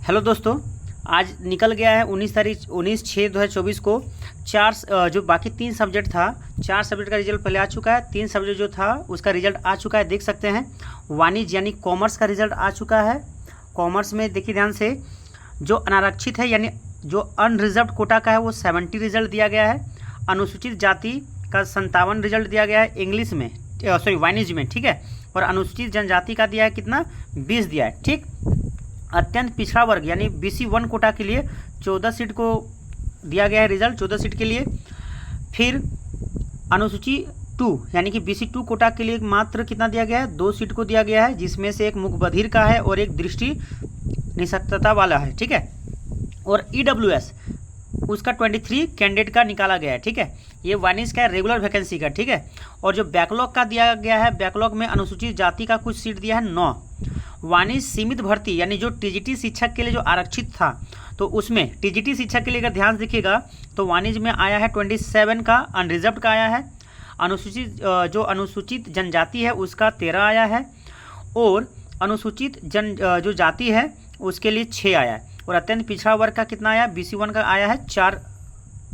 Hello दोस्तों, आज निकल गया है 19/6/2024 को जो बाकी 3 सब्जेक्ट था, 4 सब्जेक्ट का रिजल्ट पहले आ चुका है। 3 सब्जेक्ट जो था उसका रिजल्ट आ चुका है, देख सकते हैं। वाणिज्य यानी कॉमर्स का रिजल्ट आ चुका है। कॉमर्स में देखिए ध्यान से, जो अनारक्षित है यानी जो अनरिजर्व्ड कोटा का है वो 70 रिजल्ट दिया गया है। अनुसूचित जाति का 57 रिजल्ट दिया गया है इंग्लिश में, वाणिज्य में, ठीक है। और अनुसूचित जनजाति का दिया है कितना, 20 दिया है, ठीक। अत्यंत पिछड़ा वर्ग यानी BC1 कोटा के लिए 14 सीट को दिया गया है रिजल्ट, 14 सीट के लिए। फिर अनुसूची 2 यानी कि BC2 कोटा के लिए मात्र कितना दिया गया है, 2 सीट को दिया गया है, जिसमें से एक मुख बधिर का है और एक दृष्टि निशक्तता वाला है, ठीक है। और EWS उसका 23 कैंडिडेट का निकाला गया है, ठीक है। ये वाणिज्य का रेगुलर वैकेंसी का, ठीक है। और जो बैकलॉग का दिया गया है, बैकलॉग में अनुसूचित जाति का कुछ सीट दिया है 9। वाणिज्य सीमित भर्ती यानी जो TGT शिक्षक के लिए जो आरक्षित था, तो उसमें TGT शिक्षक के लिए अगर ध्यान देखिएगा तो वाणिज्य में आया है 27 का, अनरिजर्व्ड का आया है। अनुसूचित जनजाति है उसका 13 आया है। और अनुसूचित जो जाति है उसके लिए 6 आया है। और अत्यंत पिछड़ा वर्ग का कितना आया, BC1 का आया है 4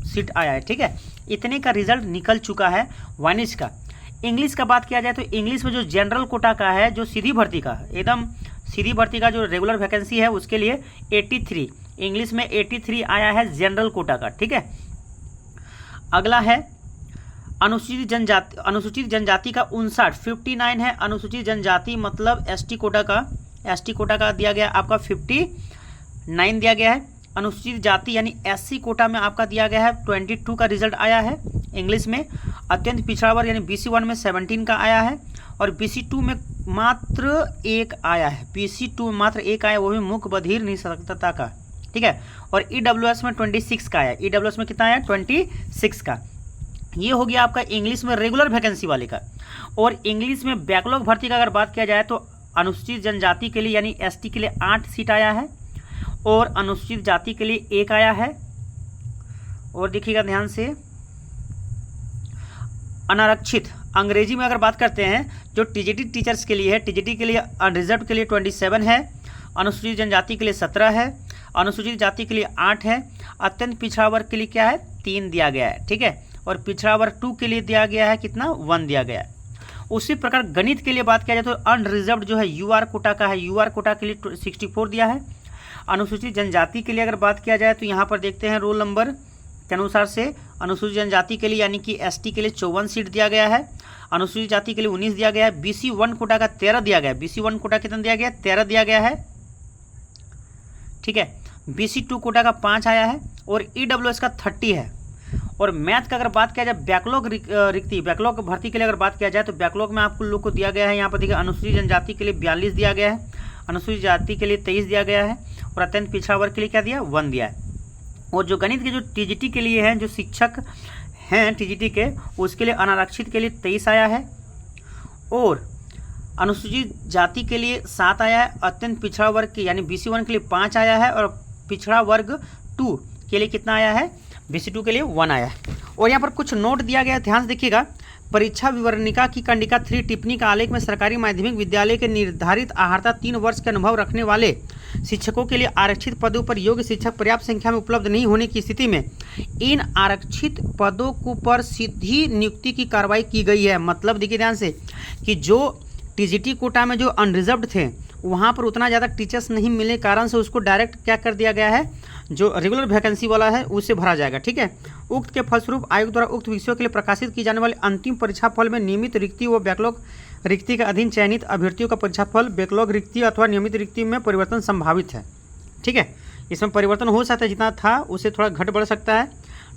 सीट आया है, ठीक है। इतने का रिजल्ट निकल चुका है वाणिज्य का। इंग्लिश का बात किया जाए तो इंग्लिश में जो जनरल कोटा का है, जो सीधी भर्ती का, एकदम सीधी भर्ती का जो रेगुलर वैकेंसी है उसके लिए 83, इंग्लिश में 83 आया है जनरल कोटा का, ठीक है। अगला है अनुसूचित जनजाति का 59 है। अनुसूचित जनजाति मतलब ST कोटा का दिया गया आपका 59 दिया गया है। अनुसूचित जाति यानी SC कोटा में आपका दिया गया है 22 का रिजल्ट आया है इंग्लिश में। अत्यंत पिछड़ा वर्ग यानी BC1 में 17 का आया है। और BC2 में मात्र 1 आया है, BC2 में मात्र 1 आया, वो भी मुख बधिर निशक्तता का, ठीक है। और EWS में 26 का आया, EWS में कितना आया, 26 का। ये हो गया आपका इंग्लिश में रेगुलर वैकेंसी वाले का। और इंग्लिश में बैकलॉग भर्ती का अगर बात किया जाए तो अनुसूचित जनजाति के लिए यानी ST के लिए 8 सीट आया है और अनुसूचित जाति के लिए 1 आया है। और देखिएगा ध्यान से, अनारक्षित अंग्रेजी में अगर बात करते हैं, जो TGT टीचर्स के लिए है, TGT के लिए अनरिजर्व के लिए 27 है, अनुसूचित जनजाति के लिए 17 है, अनुसूचित जाति के लिए 8 है, अत्यंत पिछड़ा वर्ग के लिए क्या है, 3 दिया गया है, ठीक है। और पिछड़ा वर्ग 2 के लिए दिया गया है कितना, 1 दिया गया है। उसी प्रकार गणित के लिए बात किया जाए तो अनरिजर्व्ड जो है UR कोटा का है, UR कोटा के लिए 64 दिया है। अनुसूचित जनजाति के लिए अगर बात किया जाए तो यहाँ पर देखते हैं रोल नंबर के अनुसार से, अनुसूचित जनजाति के लिए यानी कि ST के लिए 54 सीट दिया गया है, अनुसूचित जाति के लिए 19 दिया गया है। BC1 कोटा का 13 दिया गया है, BC1 कोटा कितना दिया गया, 13 दिया गया है, ठीक है। BC2 कोटा का 5 आया है और EWS का 30 है। और मैथ का अगर बात किया जाए, बैकलॉग भर्ती के लिए अगर बात किया जाए तो बैकलॉग में आपको लोग को दिया गया है, यहाँ पर देखिए अनुसूचित जनजाति के लिए 42 दिया गया है, अनुसूचित जाति के लिए 23 दिया गया है और अत्यंत पिछड़ा वर्ग के लिए क्या दिया, 1 दिया है। और जो गणित के जो TGT के लिए हैं, जो शिक्षक हैं TGT के, उसके लिए अनारक्षित के लिए 23 आया है और अनुसूचित जाति के लिए 7 आया है। अत्यंत पिछड़ा वर्ग के यानी BC1 के लिए 5 आया है और पिछड़ा वर्ग 2 के लिए कितना आया है, BC2 के लिए 1 आया है। और यहाँ पर कुछ नोट दिया गया है, ध्यान से देखिएगा। परीक्षा विवरणिका की कंडिका 3 टिप्पणी का आलेख में सरकारी माध्यमिक विद्यालय के निर्धारित आहारता 3 वर्ष के अनुभव रखने वाले शिक्षकों के लिए आरक्षित पदों पर योग्य शिक्षक पर्याप्त संख्या में उपलब्ध नहीं होने की स्थिति में इन आरक्षित पदों को पर सीधी नियुक्ति की कार्रवाई की गई है। मतलब देखिए ध्यान से कि जो TGT कोटा में जो अनरिजर्व्ड थे वहाँ पर उतना ज़्यादा टीचर्स नहीं मिलने के कारण से उसको डायरेक्ट क्या कर दिया गया है, जो रेगुलर वैकेंसी वाला है उससे भरा जाएगा, ठीक है। उक्त के फलस्वरूप आयोग द्वारा उक्त विषयों के लिए प्रकाशित की जाने वाले अंतिम परीक्षा फल में नियमित रिक्ति व बैकलॉग रिक्ति के अधीन चयनित अभ्यर्थियों का परीक्षाफल बैकलॉग रिक्ति अथवा नियमित रिक्ति में परिवर्तन संभावित है, ठीक है। इसमें परिवर्तन हो सकता है, जितना था उससे थोड़ा घट बढ़ सकता है।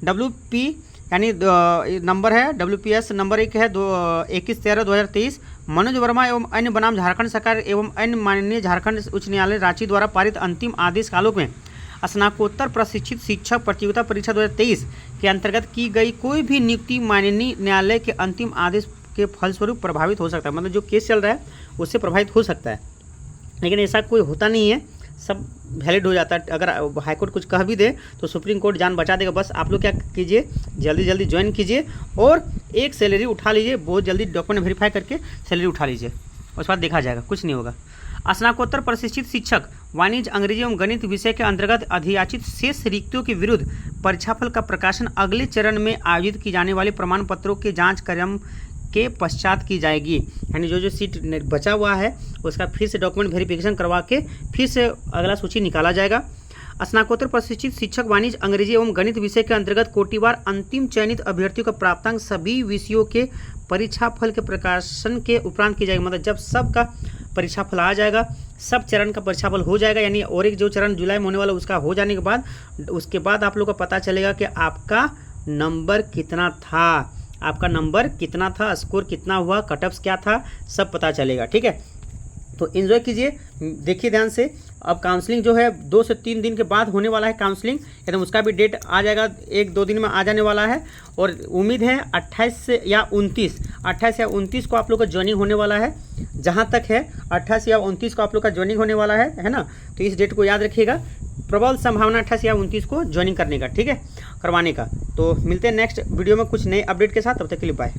WP यानी नंबर है, WPS नंबर 1 है 21/13/2023। मनोज वर्मा एवं अन्य बनाम झारखंड सरकार एवं अन्य माननीय झारखंड उच्च न्यायालय रांची द्वारा पारित अंतिम आदेश के आलोक में स्नातकोत्तर प्रशिक्षित शिक्षक प्रतियोगिता परीक्षा 2023 के अंतर्गत की गई कोई भी नियुक्ति माननीय न्यायालय के अंतिम आदेश के फलस्वरूप प्रभावित हो सकता है। मतलब जो केस चल रहा है उससे प्रभावित हो सकता है, लेकिन ऐसा कोई होता नहीं है, सब वैलिड हो जाता है। अगर हाईकोर्ट कुछ कह भी दे तो सुप्रीम कोर्ट जान बचा देगा। बस आप लोग क्या कीजिए, जल्दी जल्दी ज्वाइन कीजिए और एक सैलरी उठा लीजिए, बहुत जल्दी डॉक्यूमेंट वेरीफाई करके सैलरी उठा लीजिए, उसके बाद देखा जाएगा, कुछ नहीं होगा। स्नातकोत्तर प्रशिक्षित शिक्षक वाणिज्य, अंग्रेजी एवं गणित विषय के अंतर्गत अधियाचित शेष रिक्तियों के विरुद्ध परीक्षाफल का प्रकाशन अगले चरण में आयोजित की जाने वाले प्रमाण पत्रों के जांच क्रम के पश्चात की जाएगी। यानी जो सीट बचा हुआ है उसका फिर से डॉक्यूमेंट वेरिफिकेशन करवा के फिर से अगला सूची निकाला जाएगा। स्नातकोत्तर प्रशिक्षित शिक्षक वाणिज्य, अंग्रेजी एवं गणित विषय के अंतर्गत कोटिवार अंतिम चयनित अभ्यर्थियों का प्राप्तांक सभी विषयों के परीक्षाफल के प्रकाशन के उपरांत की जाएगी। मतलब जब सबका परीक्षाफल आ जाएगा, सब चरण का परीक्षाफल हो जाएगा, यानी और एक जो चरण जुलाई में होने वाला उसका हो जाने के बाद उसके बाद आप लोग को पता चलेगा कि आपका नंबर कितना था, आपका नंबर कितना था, स्कोर कितना हुआ, कट ऑफ्स क्या था, सब पता चलेगा। ठीक है, तो एंजॉय कीजिए, देखिए ध्यान से। अब काउंसलिंग जो है 2 से 3 दिन के बाद होने वाला है काउंसलिंग, एकदम उसका भी डेट आ जाएगा, 1-2 दिन में आ जाने वाला है। और उम्मीद है 28 या 29 को आप लोग का ज्वाइनिंग होने वाला है। जहां तक है 28 या 29 को आप लोग का ज्वाइनिंग होने वाला है ना। तो इस डेट को याद रखिएगा, प्रबल संभावना 28 या 29 को ज्वाइनिंग करने का, ठीक है, करवाने का। तो मिलते हैं नेक्स्ट वीडियो में कुछ नए अपडेट के साथ, तब तक के लिए बाय।